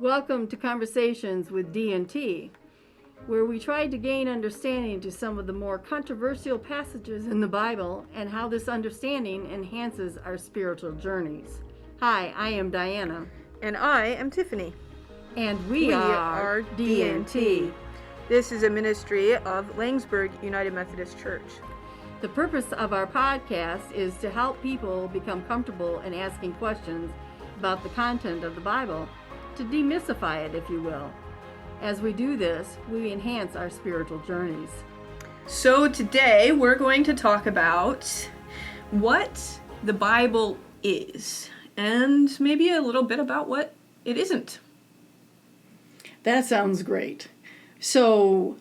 Welcome to Conversations with D&T, where we try to gain understanding to some of the more controversial passages in the Bible and how this understanding enhances our spiritual journeys. Hi, I am Diana. And I am Tiffany. And we are D&T. This is a ministry of Langsburg United Methodist Church. The purpose of our podcast is to help people become comfortable in asking questions about the content of the Bible, to demystify it, if you will. As we do this, we enhance our spiritual journeys. So today we're going to talk about what the Bible is, and maybe a little bit about what it isn't. That sounds great. So,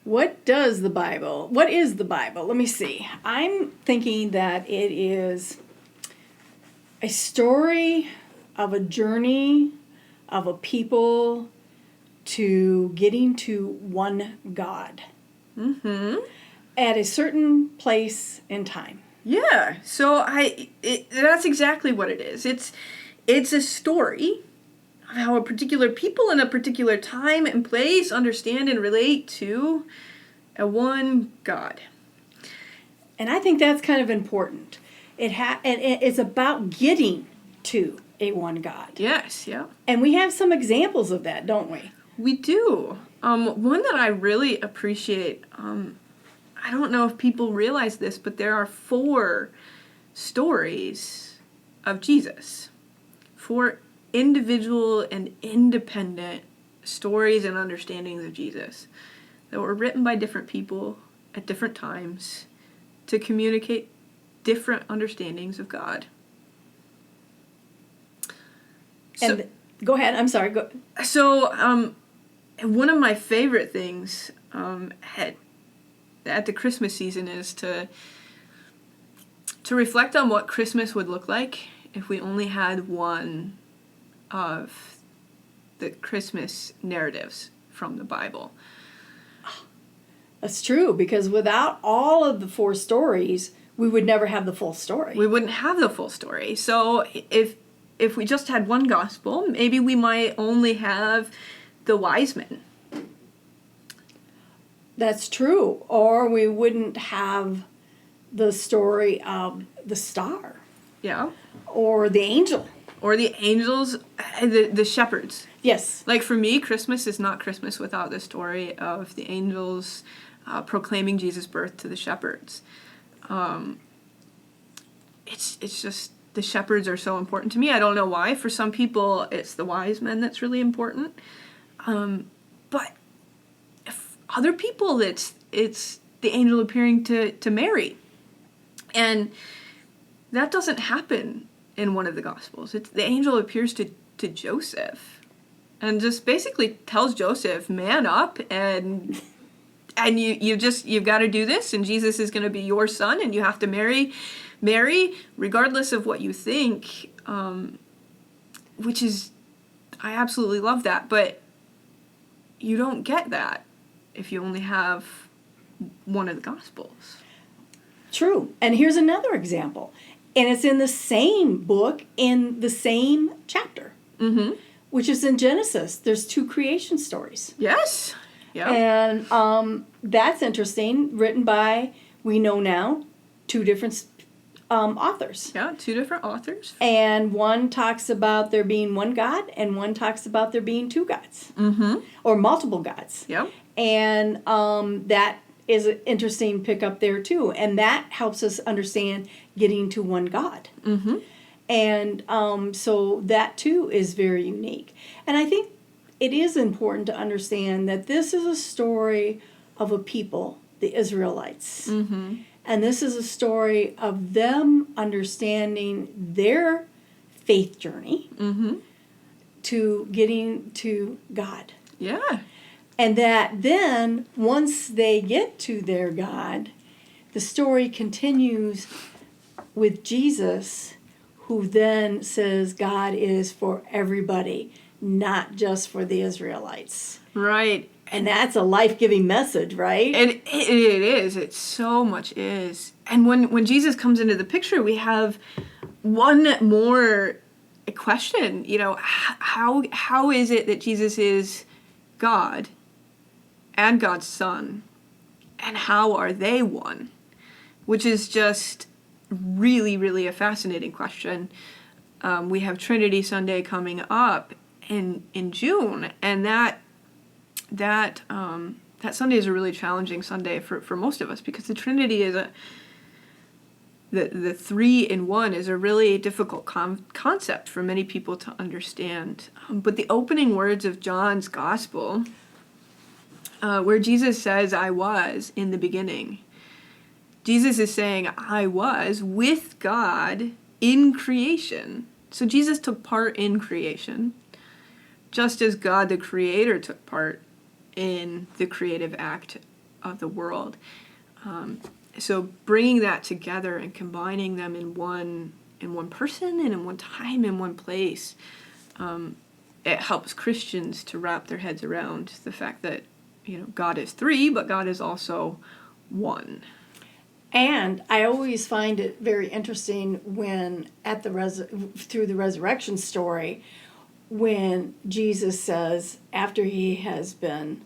what is the Bible? Let me see. I'm thinking that it is a story of a journey of a people to getting to one God. Mm-hmm. At a certain place in time. Yeah, so that's exactly what it is. It's a story of how a particular people in a particular time and place understand and relate to a one God. And I think that's kind of important. It's about getting to a one God. Yes, yeah. And we have some examples of that, don't we? We do. One that I really appreciate, I don't know if people realize this, but there are 4 stories of Jesus. 4 individual and independent stories and understandings of Jesus that were written by different people at different times to communicate different understandings of God. And go ahead. I'm sorry. Go. So, one of my favorite things at the Christmas season is to reflect on what Christmas would look like if we only had one of the Christmas narratives from the Bible. That's true, because without all of the 4 stories, we would never have the full story. We wouldn't have the full story. So if we just had one gospel, maybe we might only have the wise men. That's true. Or we wouldn't have the story of the star. Yeah. Or the angel. Or the angels, the shepherds. Yes. Like for me, Christmas is not Christmas without the story of the angels proclaiming Jesus' birth to the shepherds. It's just, the shepherds are so important to me. I don't know why. For some people, it's the wise men that's really important. But if other people, it's the angel appearing to Mary. And that doesn't happen in one of the Gospels. The angel appears to Joseph and just basically tells Joseph, man up, and you've got to do this, and Jesus is going to be your son, and you have to marry Mary, regardless of what you think, which is, I absolutely love that, but you don't get that if you only have one of the Gospels. True. And here's another example. And it's in the same book, in the same chapter, which is in Genesis. There's 2 creation stories. Yes. Yeah. And that's interesting, written by, we know now, 2 different authors. Yeah, 2 different authors. And one talks about there being one God, and one talks about there being 2 gods. Mm-hmm. Or multiple gods. Yeah. And that is an interesting pickup there, too. And that helps us understand getting to one God. Mm-hmm. And so that, too, is very unique. And I think it is important to understand that this is a story of a people, the Israelites. Mm-hmm. And this is a story of them understanding their faith journey to getting to God. Yeah. And that then, once they get to their God, the story continues with Jesus, who then says God is for everybody, not just for the Israelites. Right. And that's a life-giving message, right? And it is. It so much is. And when Jesus comes into the picture, we have one more question, how is it that Jesus is God and God's Son, and how are they one? Which is just really, really a fascinating question. We have Trinity Sunday coming up in June, and that Sunday is a really challenging Sunday for most of us, because the Trinity is the three in one is a really difficult concept for many people to understand. But the opening words of John's Gospel, where Jesus says, "I was in the beginning," Jesus is saying, "I was with God in creation." So Jesus took part in creation, just as God the Creator took part in the creative act of the world. So bringing that together and combining them in one person and in one time, in one place, it helps Christians to wrap their heads around the fact that, God is three, but God is also one. And I always find it very interesting when through the resurrection story, when Jesus says, after he has been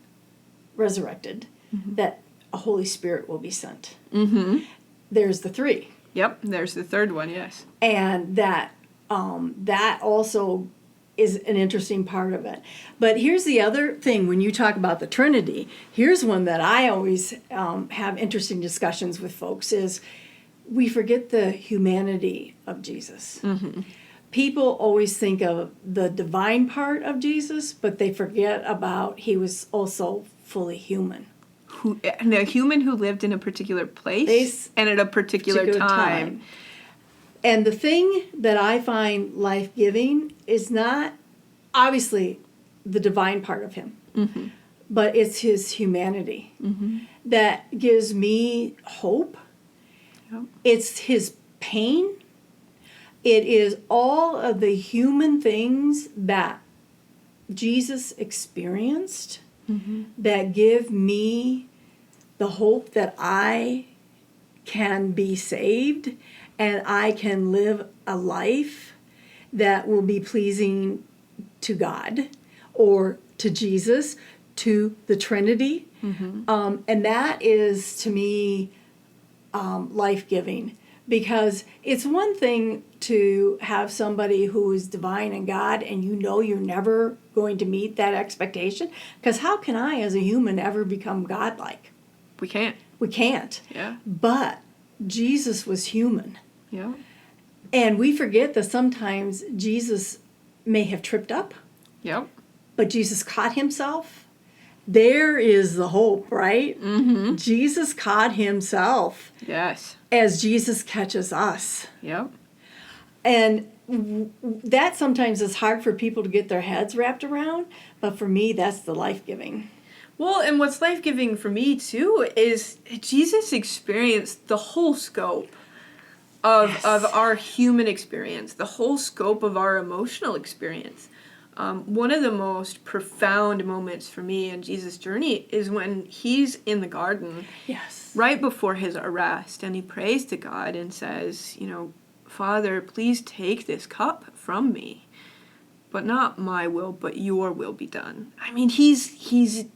resurrected, that a Holy Spirit will be sent. Mm-hmm. There's the three. Yep, there's the third one, yes. And that also is an interesting part of it. But here's the other thing, when you talk about the Trinity, here's one that I always have interesting discussions with folks, is we forget the humanity of Jesus. Mm-hmm. People always think of the divine part of Jesus, but they forget about he was also fully human. And a human who lived in a particular place and at a particular time. And the thing that I find life-giving is not, obviously, the divine part of him, Mm-hmm. but it's his humanity that gives me hope. Yep. It's his pain. It is all of the human things that Jesus experienced that give me the hope that I can be saved and I can live a life that will be pleasing to God or to Jesus, to the Trinity. And that is, to me, life-giving. Because it's one thing to have somebody who is divine and God, and you're never going to meet that expectation. Because how can I, as a human, ever become godlike? We can't. We can't. Yeah. But Jesus was human. Yeah. And we forget that sometimes Jesus may have tripped up, Yep. but Jesus caught himself. There is the hope, right? Mm-hmm. Jesus caught himself Yes. as Jesus catches us. Yep. And that sometimes is hard for people to get their heads wrapped around, but for me, that's the life-giving. Well, and what's life-giving for me, too, is Jesus experienced the whole scope of our human experience, the whole scope of our emotional experience. One of the most profound moments for me in Jesus' journey is when he's in the garden, Yes. right before his arrest, and he prays to God and says, Father, please take this cup from me, but not my will, but your will be done. I mean, he's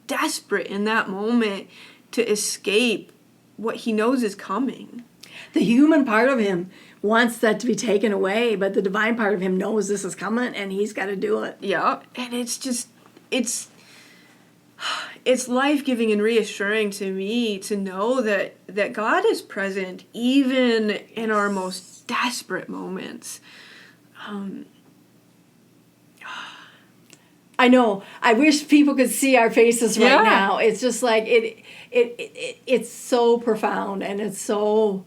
desperate in that moment to escape what he knows is coming. The human part of him wants that to be taken away, but the divine part of him knows this is coming and he's got to do it. Yeah, and it's life-giving and reassuring to me to know that God is present even in our most desperate moments. I know. I wish people could see our faces right Yeah. now. It's just like it's so profound, and it's so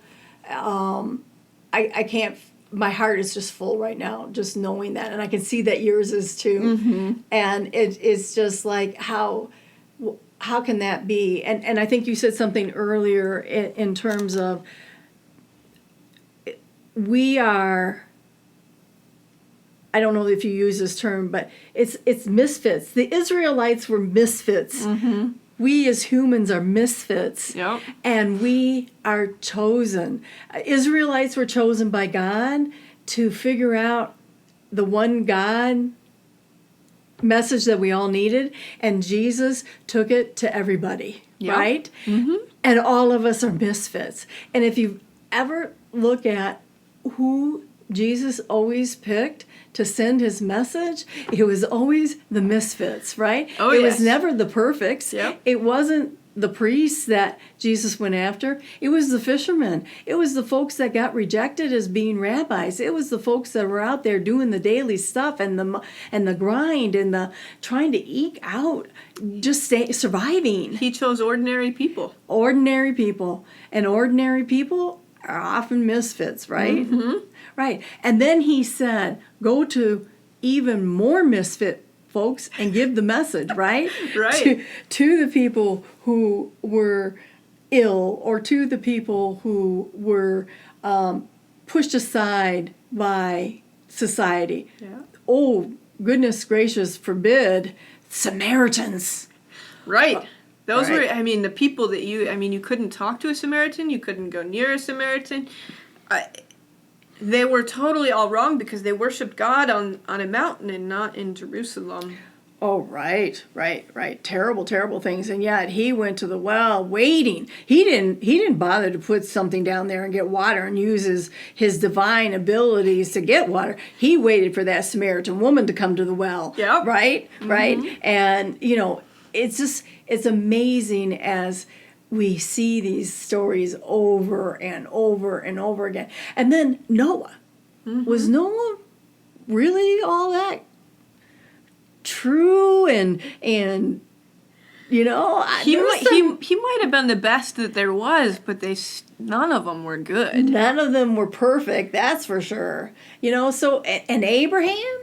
I can't. My heart is just full right now, just knowing that, and I can see that yours is too. And it's just like how can that be? And I think you said something earlier in terms of we are. I don't know if you use this term, but it's misfits. The Israelites were misfits. We as humans are misfits. Yep. And we are chosen. Israelites were chosen by God to figure out the one God message that we all needed, and Jesus took it to everybody, Yep. right? Mm-hmm. And all of us are misfits. And if you ever look at who Jesus always picked to send his message, it was always the misfits, right? Oh, it yes. was never the perfects. Yep. It wasn't the priests that Jesus went after. It was the fishermen. It was the folks that got rejected as being rabbis. It was the folks that were out there doing the daily stuff and the grind and the trying to eke out, just surviving. He chose ordinary people. Ordinary people. And ordinary people are often misfits, right? Mm-hmm. Right. And then he said, go to even more misfit folks and give the message, right? Right. To the people who were ill, or to the people who were pushed aside by society. Yeah. Oh, goodness gracious, forbid, Samaritans. Right. Those Right. were, the people that you couldn't talk to a Samaritan, you couldn't go near a Samaritan. They were totally all wrong because they worshipped God on a mountain and not in Jerusalem. Oh, right. Terrible, terrible things. And yet he went to the well waiting. He didn't bother to put something down there and get water and use his divine abilities to get water. He waited for that Samaritan woman to come to the well. Yep. Right? Mm-hmm. Right? And, it's amazing as we see these stories over and over and over again. And then Noah. Mm-hmm. Was Noah really all that true and he might have been the best that there was, but none of them were good. None of them were perfect, that's for sure. So and Abraham,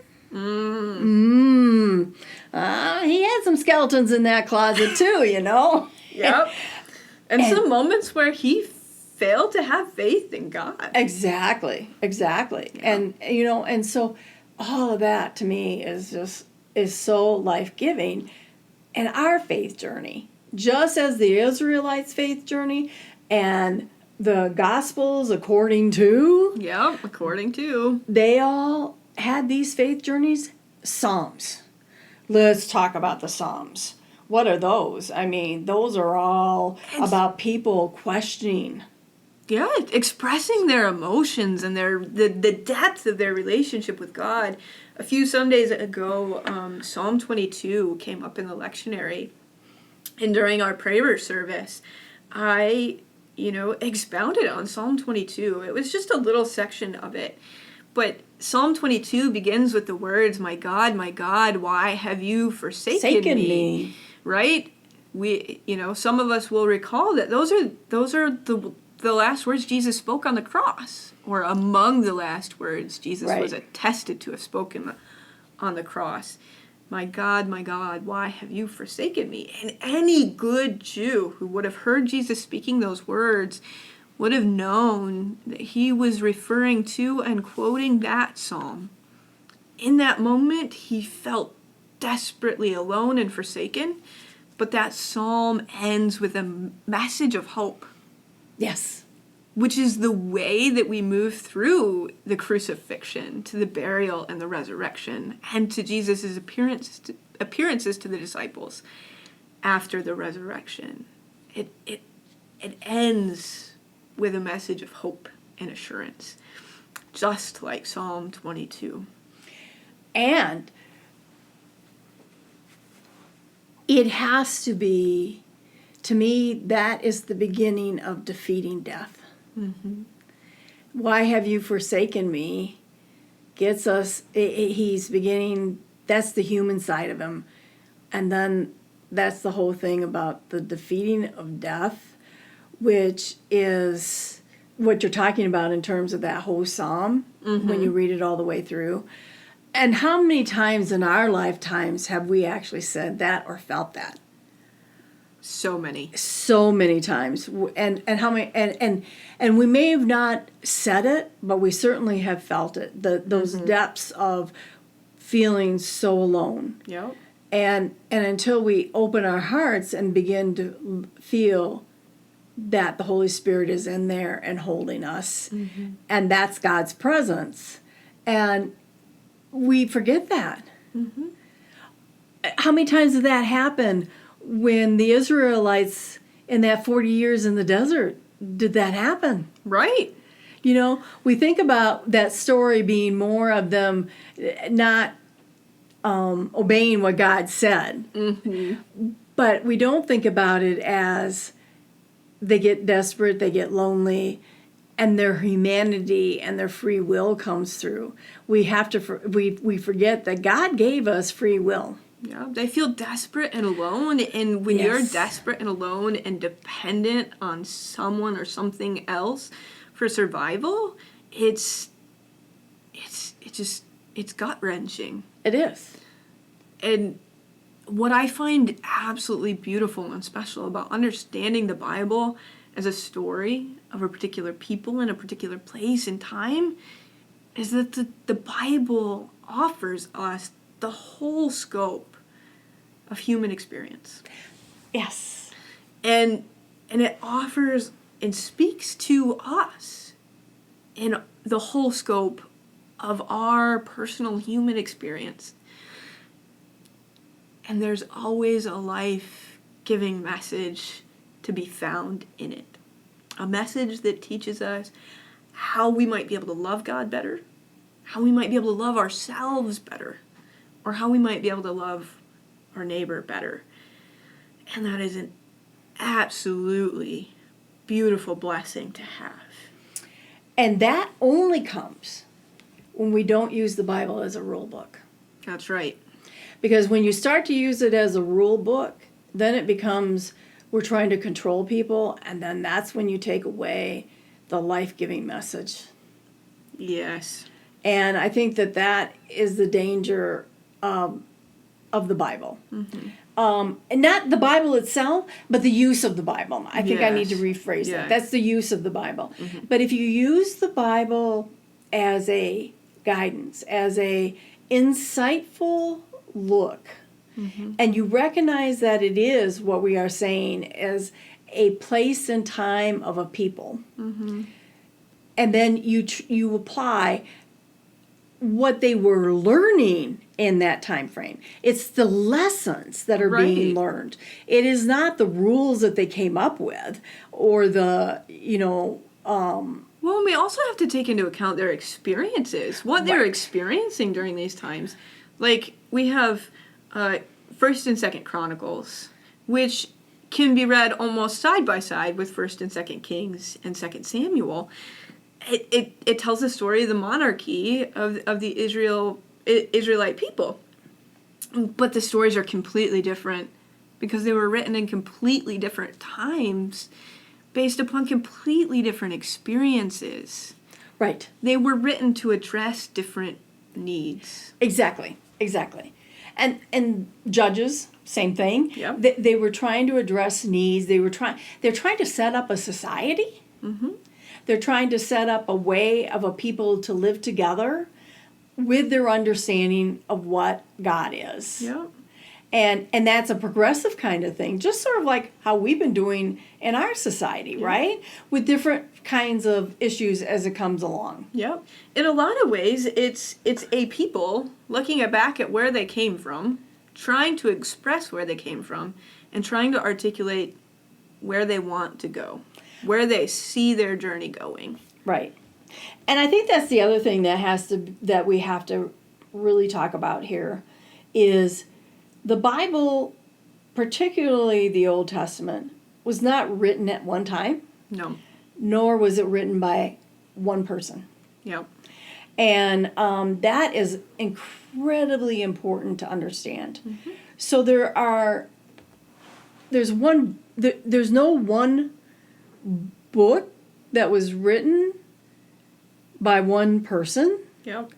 he had some skeletons in that closet too. Yep. And some moments where he failed to have faith in God. Exactly. Yeah. And so all of that to me is so life-giving. And our faith journey, just as the Israelites' faith journey and the Gospels according to, they all had these faith journeys. Psalms. Let's talk about the Psalms. What are those? Those are all about people questioning. Yeah, expressing their emotions and the depth of their relationship with God. A few Sundays ago, Psalm 22 came up in the lectionary, and during our prayer service, I, expounded on Psalm 22. It was just a little section of it, but Psalm 22 begins with the words, my God, why have you forsaken me? Right? We, some of us will recall that those are the last words Jesus spoke on the cross, or among the last words Jesus was attested to have spoken on the cross. My God, why have you forsaken me? And any good Jew who would have heard Jesus speaking those words would have known that he was referring to and quoting that psalm. In that moment, he felt desperately alone and forsaken, but that psalm ends with a message of hope. Yes. Which is the way that we move through the crucifixion, to the burial and the resurrection, and to Jesus' appearances to the disciples after the resurrection. It ends with a message of hope and assurance, just like Psalm 22. And it has to be, to me, that is the beginning of defeating death. Mm-hmm. Why have you forsaken me? Gets us, he's beginning, that's the human side of him. And then that's the whole thing about the defeating of death, which is what you're talking about in terms of that whole psalm, when you read it all the way through. And how many times in our lifetimes have we actually said that or felt that? So many times. And how many, and we may have not said it, but we certainly have felt it. Those depths of feeling so alone. Yep. And until we open our hearts and begin to feel that the Holy Spirit is in there and holding us, and that's God's presence. And we forget that. Mm-hmm. How many times did that happen when the Israelites in that 40 years in the desert did that happen? Right. You know, we think about that story being more of them not obeying what God said. Mm-hmm. But we don't think about it as they get desperate, they get lonely, and their humanity and their free will comes through. We have to we forget that God gave us free will. Yeah, they feel desperate and alone, and when you're Yes. desperate and alone and dependent on someone or something else for survival, it's gut-wrenching. It is. And what I find absolutely beautiful and special about understanding the Bible as a story of a particular people in a particular place and time is that the Bible offers us the whole scope of human experience. Yes. And it offers and speaks to us in the whole scope of our personal human experience. And there's always a life-giving message to be found in it. A message that teaches us how we might be able to love God better, how we might be able to love ourselves better, or how we might be able to love our neighbor better. And that is an absolutely beautiful blessing to have. And that only comes when we don't use the Bible as a rule book. That's right. Because when you start to use it as a rule book, then it becomes we're trying to control people, and then that's when you take away the life-giving message. Yes. And I think that is the danger of the Bible. Mm-hmm. And not the Bible itself, but the use of the Bible. I think I need to rephrase Yes. that. That's the use of the Bible. Mm-hmm. But if you use the Bible as a guidance, as a insightful look, Mm-hmm. and you recognize that it is what we are saying as a place and time of a people, Mm-hmm. and then you apply what they were learning in that time frame. It's the lessons that are being Right. learned. It is not the rules that they came up with or the Well, and we also have to take into account their experiences, what they're Right. experiencing during these times. Like, we have First and Second Chronicles, which can be read almost side by side with First and Second Kings and Second Samuel. It tells the story of the monarchy of the Israelite people. But the stories are completely different because they were written in completely different times based upon completely different experiences. right. They were written to address different needs. Exactly. And Judges, same thing. Yep. They were trying to address needs. They're trying to set up a society. Mm-hmm. They're trying to set up a way of a people to live together with their understanding of what God is. Yep. And that's a progressive kind of thing, just sort of like how we've been doing in our society, Yeah. right? With different kinds of issues as it comes along. Yep. In a lot of ways, it's a people looking back at where they came from, trying to express where they came from, and trying to articulate where they want to go, where they see their journey going. Right. And I think that's the other thing that we have to really talk about here is the Bible, particularly the Old Testament, was not written at one time, No. nor was it written by one person. Yep. And that is incredibly important to understand. Mm-hmm. So there's no one book that was written by one person, Yep.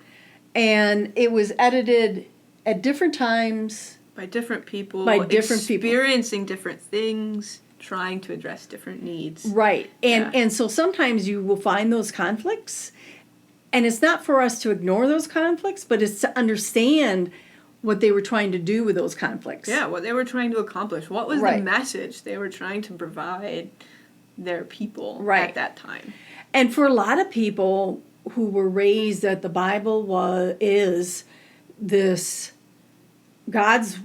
and it was edited at different times. By different people, Experiencing different things, trying to address different needs. Right. Yeah. And so sometimes you will find those conflicts, and it's not for us to ignore those conflicts, but it's to understand what they were trying to do with those conflicts. Yeah, what they were trying to accomplish. What was Right. the message they were trying to provide their people Right. at that time? And for a lot of people who were raised that the Bible is this God's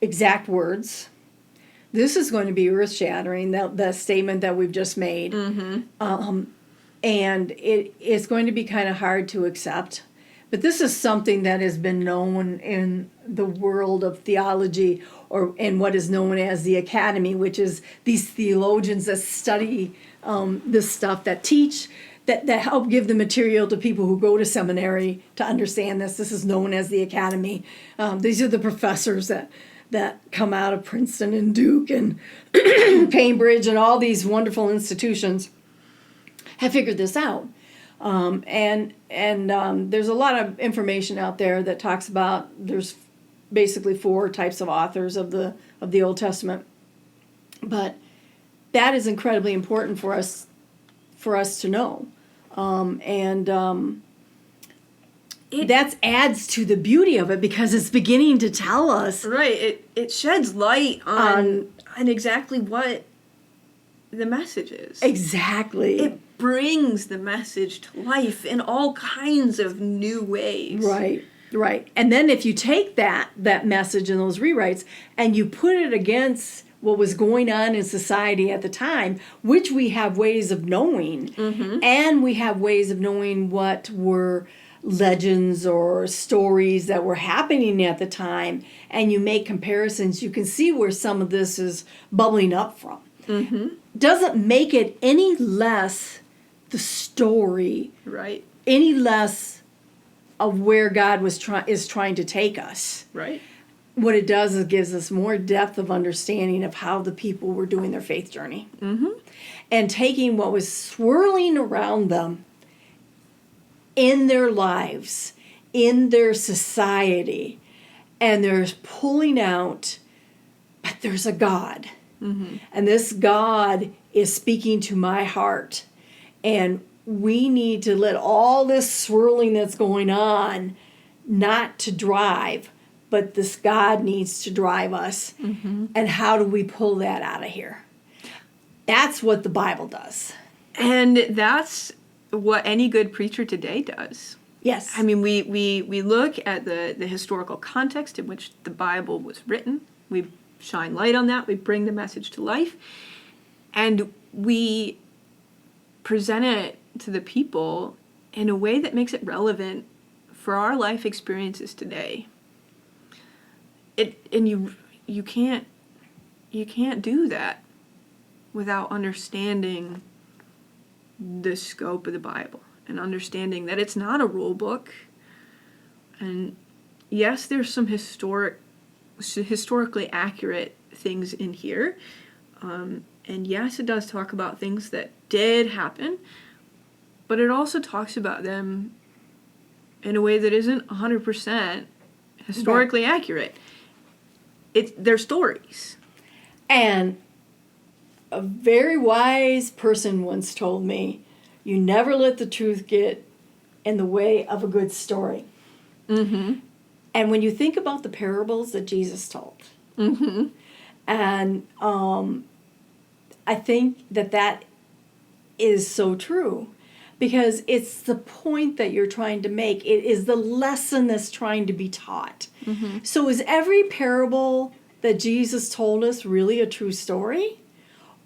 exact words. This is going to be earth-shattering, the statement that we've just made. And it is going to be kind of hard to accept. But this is something that has been known in the world of theology, or in what is known as the academy, which is these theologians that study this stuff, that teach, that help give the material to people who go to seminary to understand this. This is known as the academy. These are the professors that come out of Princeton and Duke and Cambridge and all these wonderful institutions have figured this out. And there's a lot of information out there that talks about, there's basically 4 types of authors of the Old Testament. But that is incredibly important for us to know. That adds to the beauty of it, because it's beginning to tell us. Right. It sheds light on exactly what the message is. Exactly. It brings the message to life in all kinds of new ways. Right. And then if you take that message and those rewrites and you put it against what was going on in society at the time, which we have ways of knowing, and we have ways of knowing what were legends or stories that were happening at the time, and you make comparisons, you can see where some of this is bubbling up from. Doesn't make it any less the story, right? Any less of where God is trying to take us. Right. What it does is gives us more depth of understanding of how the people were doing their faith journey. And taking what was swirling around them in their lives, in their society, and they're pulling out, but there's a God. And this God is speaking to my heart. And we need to let all this swirling that's going on not to drive, but this God needs to drive us. And how do we pull that out of here? That's what the Bible does. And that's what any good preacher today does. Yes. I mean, we look at the historical context in which the Bible was written. We shine light on that. We bring the message to life. And we present it to the people in a way that makes it relevant for our life experiences today. And you can't do that without understanding the scope of the Bible and understanding that it's not a rule book. And yes, there's some historically accurate things in here. And yes, it does talk about things that did happen, but it also talks about them in a way that isn't 100% historically accurate. They're stories. And a very wise person once told me, you never let the truth get in the way of a good story. And when you think about the parables that Jesus told, and I think that is so true, because it's the point that you're trying to make. It is the lesson that's trying to be taught. So is every parable that Jesus told us really a true story?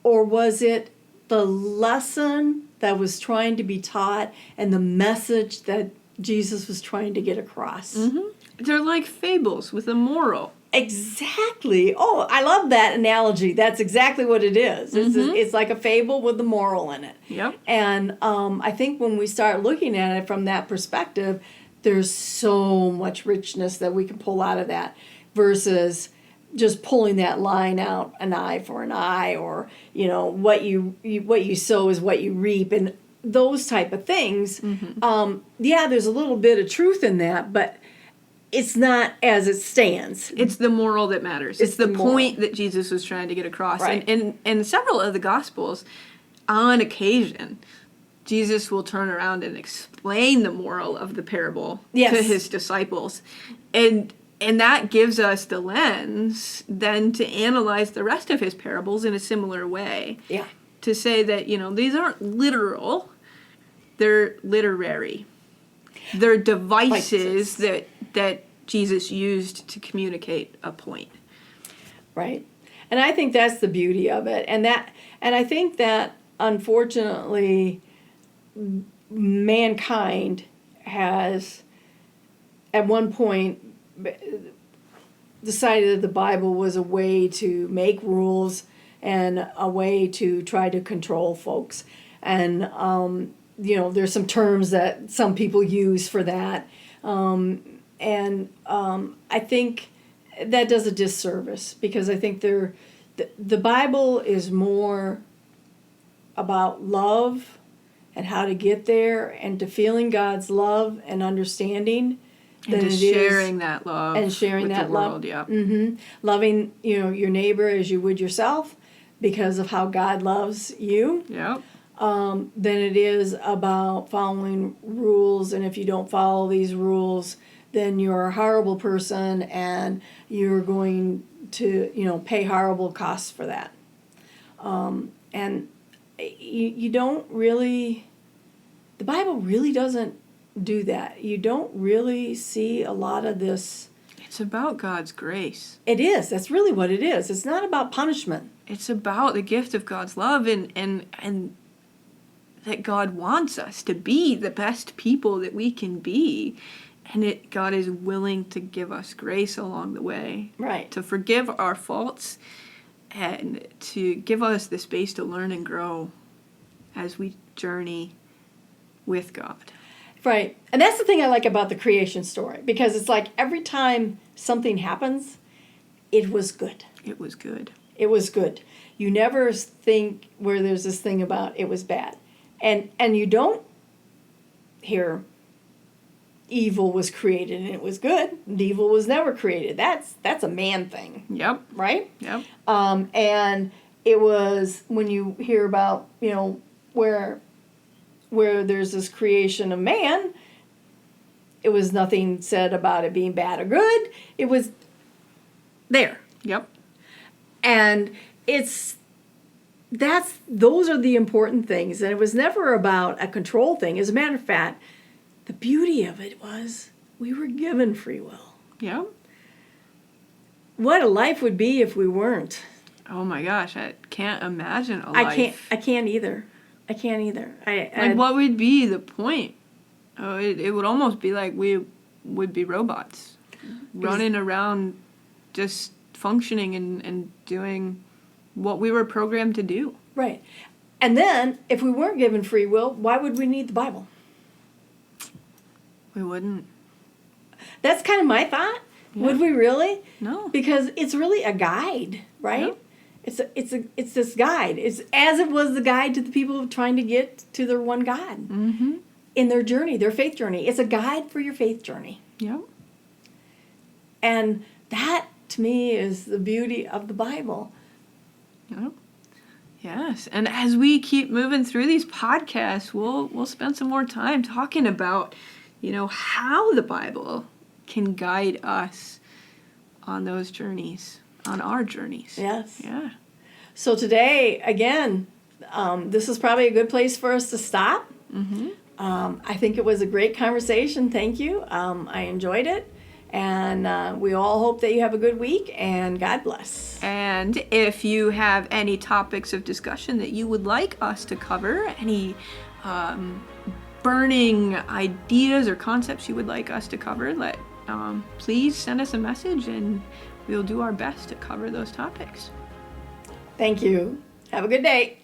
Or was it the lesson that was trying to be taught and the message that Jesus was trying to get across? They're like fables with a moral. Exactly. Oh, I love that analogy. That's exactly what it is. It's like a fable with a moral in it. Yep. And I think when we start looking at it from that perspective, there's so much richness that we can pull out of that versus just pulling that line out, an eye for an eye, or what you sow is what you reap, and those type of things. Yeah, there's a little bit of truth in that, but it's not as it stands. It's the moral that matters. It's the point that Jesus was trying to get across. Right. And in several of the Gospels, on occasion, Jesus will turn around and explain the moral of the parable to his disciples. And that gives us the lens then to analyze the rest of his parables in a similar way. Yeah. To say that, these aren't literal, they're literary. They're devices that Jesus used to communicate a point. Right. And I think that's the beauty of it. And I think that unfortunately mankind has at one point decided that the Bible was a way to make rules and a way to try to control folks. And there's some terms that some people use for that. I think that does a disservice, because I think the Bible is more about love and how to get there and to feeling God's love and understanding And than just it is sharing that love and sharing with that the love. world, yeah. Loving your neighbor as you would yourself because of how God loves you. Yep. Than it is about following rules, and if you don't follow these rules, then you're a horrible person and you're going to pay horrible costs for that. And you don't really, the Bible really doesn't do that. You don't really see a lot of this. It's about God's grace. It is. That's really what it is. It's not about punishment. It's about the gift of God's love and that God wants us to be the best people that we can be. And God is willing to give us grace along the way. Right. To forgive our faults and to give us the space to learn and grow as we journey with God. Right. And that's the thing I like about the creation story, because it's like every time something happens, it was good. It was good. It was good. You never think where there's this thing about it was bad. And you don't hear evil was created and it was good. And evil was never created. That's a man thing. Yep. Right? Yep. And it was when you hear about, where there's this creation of man, it was nothing said about it being bad or good. It was there. Yep. And those are the important things. And it was never about a control thing. As a matter of fact, the beauty of it was we were given free will. Yep. What a life would be if we weren't. Oh my gosh, I can't imagine a life. I can't either. What would be the point? Oh, it would almost be like we would be robots, running around just functioning and doing what we were programmed to do. Right. And then, if we weren't given free will, why would we need the Bible? We wouldn't. That's kind of my thought. Yeah. Would we really? No. Because it's really a guide, right? Yep. It's this guide. It's as it was the guide to the people trying to get to their one God in their journey, their faith journey. It's a guide for your faith journey. Yep. And that, to me, is the beauty of the Bible. Yep. Yes. And as we keep moving through these podcasts, we'll spend some more time talking about, how the Bible can guide us on those journeys, on our journeys. Yes. Yeah. So today, again, this is probably a good place for us to stop. Mm-hmm. I think it was a great conversation. Thank you. I enjoyed it. And we all hope that you have a good week, and God bless. And if you have any topics of discussion that you would like us to cover, any burning ideas or concepts you would like us to cover, please send us a message and we'll do our best to cover those topics. Thank you. Have a good day.